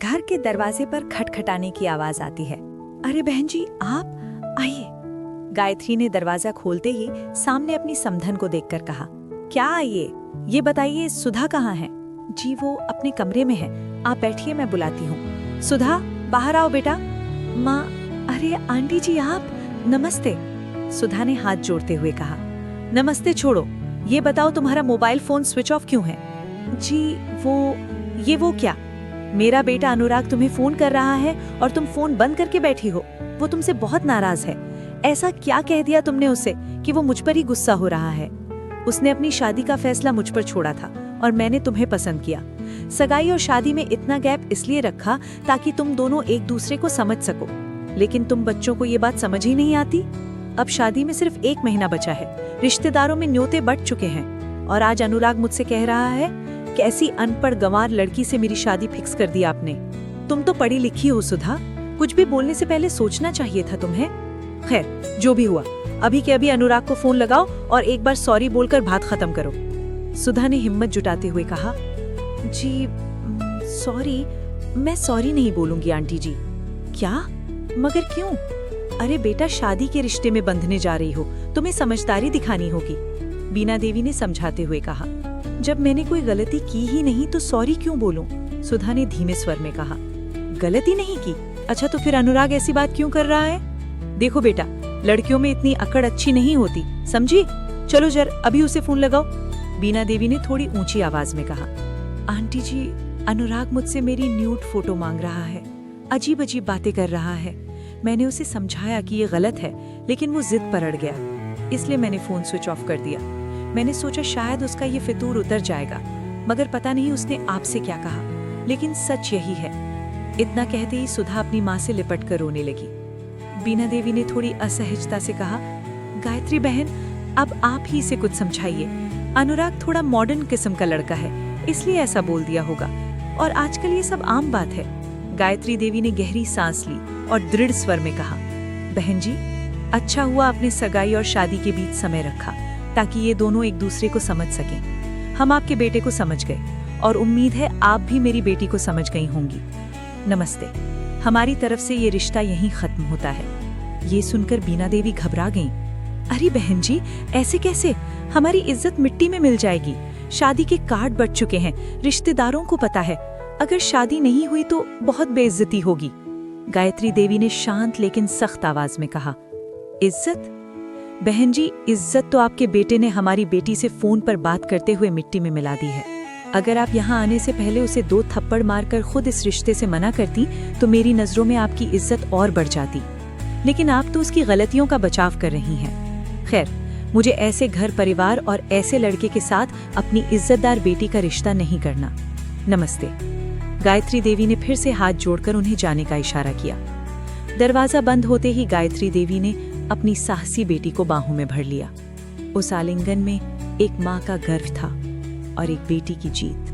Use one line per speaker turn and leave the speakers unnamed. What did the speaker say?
घर के दरवाजे पर खटखटाने की आवाज आती है। अरे बहन जी, आप आइए। गायत्री ने दरवाजा खोलते ही सामने अपनी समधन को देखकर कहा, क्या आइए? ये बताइए, सुधा कहाँ है? जी वो अपने कमरे में है, आप बैठिए, मैं बुलाती हूँ। सुधा, बाहर आओ बेटा। माँ, अरे आंटी जी आप, नमस्ते। सुधा ने हाथ जोड़ते हुए कहा। नमस्ते छोड़ो, ये बताओ तुम्हारा मोबाइल फोन स्विच ऑफ क्यों है? जी वो क्या? मेरा बेटा अनुराग तुम्हें फोन कर रहा है और तुम फोन बंद करके बैठी हो। वो तुमसे बहुत नाराज है। ऐसा क्या कह दिया तुमने उसे कि वो मुझ पर ही गुस्सा हो रहा है? उसने अपनी शादी का फैसला मुझ पर छोड़ा था और मैंने तुम्हें पसंद किया। सगाई और शादी में इतना गैप इसलिए रखा ताकि तुम दोनों एक दूसरे को समझ सको, लेकिन तुम बच्चों को ये बात समझ ही नहीं आती। अब शादी में सिर्फ 1 महीना बचा है, रिश्तेदारों में न्योते बढ़ चुके हैं और आज अनुराग मुझसे कह रहा है, कैसी अनपढ़ गंवार लड़की से मेरी शादी फिक्स कर दी आपने। तुम तो पढ़ी लिखी हो सुधा, कुछ भी बोलने से पहले सोचना चाहिए था तुम्हें। खैर, जो भी हुआ, अभी के अभी अनुराग को फोन लगाओ और एक बार सॉरी बोलकर बात खत्म करो। सुधा ने हिम्मत जुटाते हुए कहा। जी सॉरी, मैं सॉरी नहीं बोलूंगी आंटी जी। क्या? मगर क्यों? अरे बेटा, शादी के रिश्ते में बंधने जा रही हो, तुम्हें समझदारी दिखानी होगी, बीना देवी ने समझाते हुए कहा। जब मैंने कोई गलती की ही नहीं तो सॉरी क्यों बोलूं? सुधा ने धीमे स्वर में कहा। गलती नहीं की? अच्छा, तो फिर अनुराग ऐसी बात क्यों कर रहा है? देखो बेटा, लड़कियों में इतनी अकड़ अच्छी नहीं होती, समझी? चलो जर अभी उसे फोन लगाओ, बीना देवी ने थोड़ी ऊंची आवाज में कहा। आंटी जी, अनुराग मुझसे मेरी न्यूड फोटो मांग रहा है, अजीब अजीब बातें कर रहा है। मैंने उसे समझाया कि ये गलत है, लेकिन वो जिद पर अड़ गया, इसलिए मैंने फोन स्विच ऑफ कर दिया। मैंने सोचा शायद उसका ये फितूर उतर जाएगा, मगर पता नहीं उसने आपसे क्या कहा, लेकिन सच यही है। इतना कहते ही सुधा अपनी माँ से लिपट कर रोने लगी। बीना देवी ने थोड़ी असहजता से कहा, गायत्री बहन, अब आप ही इसे कुछ समझाइए। अनुराग थोड़ा मॉडर्न किस्म का लड़का है, इसलिए ऐसा बोल दिया होगा, और आजकल ये सब आम बात है। गायत्री देवी ने गहरी सांस ली और दृढ़ स्वर में कहा, बहन जी, अच्छा हुआ आपने सगाई और शादी के बीच समय रखा, ताकि ये दोनों एक दूसरे को समझ सकें। हम आपके बेटे को समझ गए और उम्मीद है आप भी मेरी बेटी को समझ गई होंगी। नमस्ते। हमारी तरफ से ये रिश्ता यहीं खत्म होता है। ये सुनकर बीना देवी घबरा गईं। अरे बहन जी, ऐसे कैसे? हमारी इज्जत मिट्टी में मिल जाएगी। शादी के कार्ड बट चुके हैं, रिश्तेदारों को पता है। अगर शादी नहीं हुई तो बहुत बेइज्जती होगी। गायत्री देवी ने शांत लेकिन सख्त आवाज में कहा। इज्जत? बहन जी, इज्जत तो आपके बेटे ने हमारी बेटी से फोन पर बात करते हुए मिट्टी में मिला दी है। अगर आप यहाँ आने से पहले उसे 2 थप्पड़ मारकर खुद इस रिश्ते से मना करती तो मेरी नजरों में आपकी इज्जत और बढ़ जाती, लेकिन आप तो उसकी गलतियों का बचाव कर रही हैं। खैर, मुझे ऐसे घर परिवार और ऐसे लड़के के साथ अपनी इज्जतदार बेटी का रिश्ता नहीं करना। नमस्ते। गायत्री देवी ने फिर से हाथ जोड़कर उन्हें जाने का इशारा किया। दरवाजा बंद होते ही गायत्री देवी ने अपनी साहसी बेटी को बाहों में भर लिया। उस आलिंगन में एक माँ का गर्व था और एक बेटी की जीत।